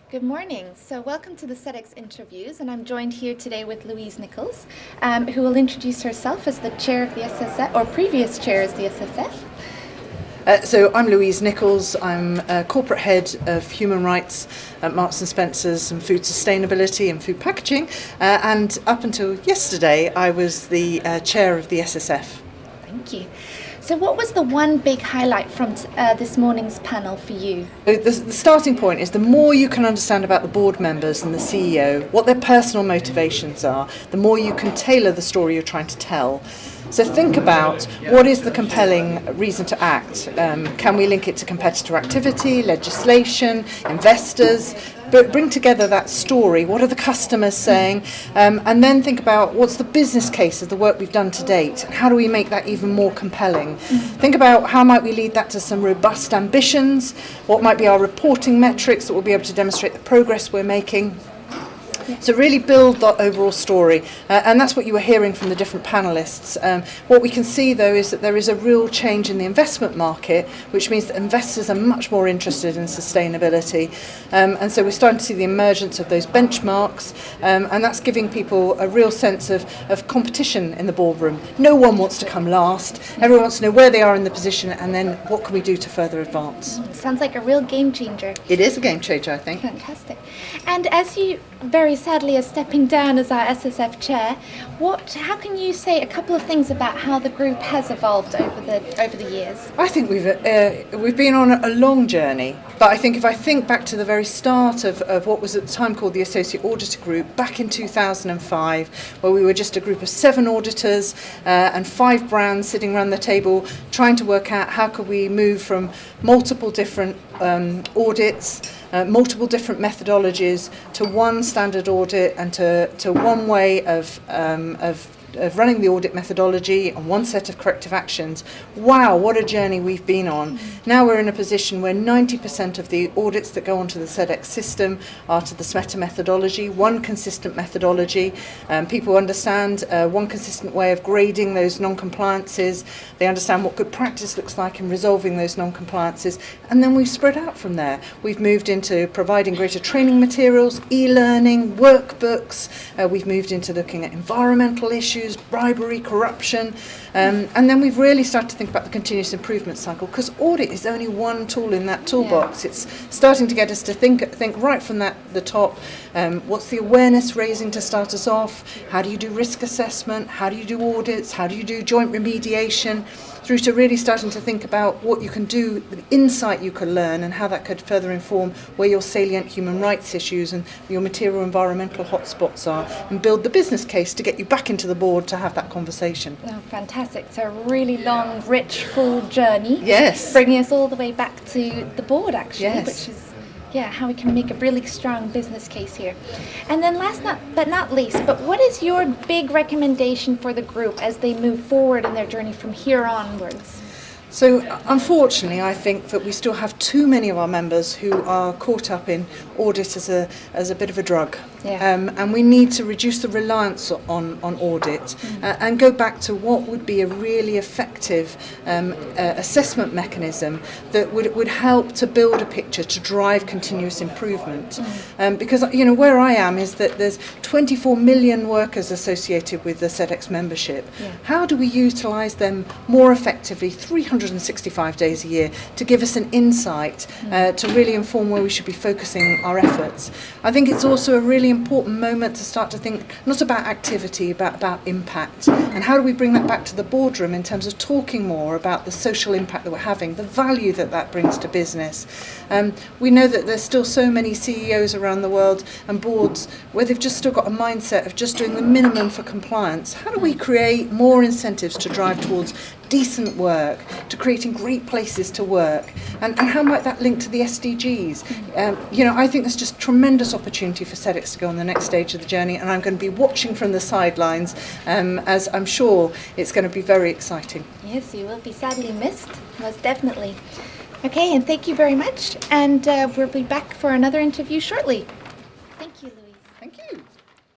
Good morning. So welcome to the Sedex interviews, and I'm joined here today with Louise Nicholls, who will introduce herself as the chair of the SSF, or previous chair as the SSF. So I'm Louise Nicholls. I'm corporate head of human rights at Marks and Spencer's and food sustainability and food packaging. And up until yesterday, I was the chair of the SSF. Thank you. So what was the one big highlight from this morning's panel for you? The starting point is the more you can understand about the board members and the CEO, what their personal motivations are, the more you can tailor the story you're trying to tell. So think about what is the compelling reason to act. Can we link it to competitor activity, legislation, investors? But bring together that story. What are the customers saying? And then think about what's the business case of the work we've done to date, and how do we make that even more compelling? Think about how might we lead that to some robust ambitions, what might be our reporting metrics that will be able to demonstrate the progress we're making. So really build the overall story, and that's what you were hearing from the different panellists. What we can see though is that there is a real change in the investment market, which means that investors are much more interested in sustainability, and so we're starting to see the emergence of those benchmarks, and that's giving people a real sense of competition in the boardroom. No one wants to come last, everyone wants to know where they are in the position and then what can we do to further advance. Sounds like a real game changer. It is a game changer, I think. Fantastic. And as you very sadly are stepping down as our SSF chair, how can you say a couple of things about how the group has evolved over the years? I think we've been on a long journey, but I think if I think back to the very start of what was at the time called the Associate Auditor Group back in 2005, where we were just a group of 7 auditors and 5 brands sitting around the table trying to work out how could we move from multiple different audits, multiple different methodologies to one standard audit and to one way of running the audit methodology and one set of corrective actions. Wow, what a journey we've been on. Now we're in a position where 90% of the audits that go onto the Sedex system are to the SMETA methodology, one consistent methodology. People understand one consistent way of grading those non-compliances. They understand what good practice looks like in resolving those non-compliances. And then we've spread out from there. We've moved into providing greater training materials, e-learning, workbooks. We've moved into looking at environmental issues, bribery, corruption, and then we've really started to think about the continuous improvement cycle, because audit is only one tool in that toolbox. Yeah. It's starting to get us to think right from the top. What's the awareness raising to start us off? How do you do risk assessment? How do you do audits? How do you do joint remediation? Through to really starting to think about what you can do, the insight you can learn, and how that could further inform where your salient human rights issues and your material environmental hotspots are, and build the business case to get you back into the board to have that conversation. Oh, fantastic. So a really long, rich, full journey. Yes. Bringing us all the way back to the board, actually, yes. Which is how we can make a really strong business case here. And then last but not least, but what is your big recommendation for the group as they move forward in their journey from here onwards? So unfortunately, I think that we still have too many of our members who are caught up in audit as a bit of a drug. Yeah. And we need to reduce the reliance on audit and go back to what would be a really effective assessment mechanism that would help to build a picture to drive continuous improvement. Because where I am is that there's 24 million workers associated with the Sedex membership. Yeah. How do we utilise them more effectively 365 days a year to give us an insight to really inform where we should be focusing our efforts? I think it's also a really important moment to start to think not about activity but about impact, and how do we bring that back to the boardroom in terms of talking more about the social impact that we're having, the value that brings to business. We know that there's still so many CEOs around the world and boards where they've just still got a mindset of just doing the minimum for compliance. How do we create more incentives to drive towards decent work, to creating great places to work, and how might that link to the SDGs? I think there's just tremendous opportunity for Sedex to go on the next stage of the journey, and I'm going to be watching from the sidelines as I'm sure it's going to be very exciting. Yes, you will be sadly missed, most definitely. Okay, and thank you very much, and we'll be back for another interview shortly.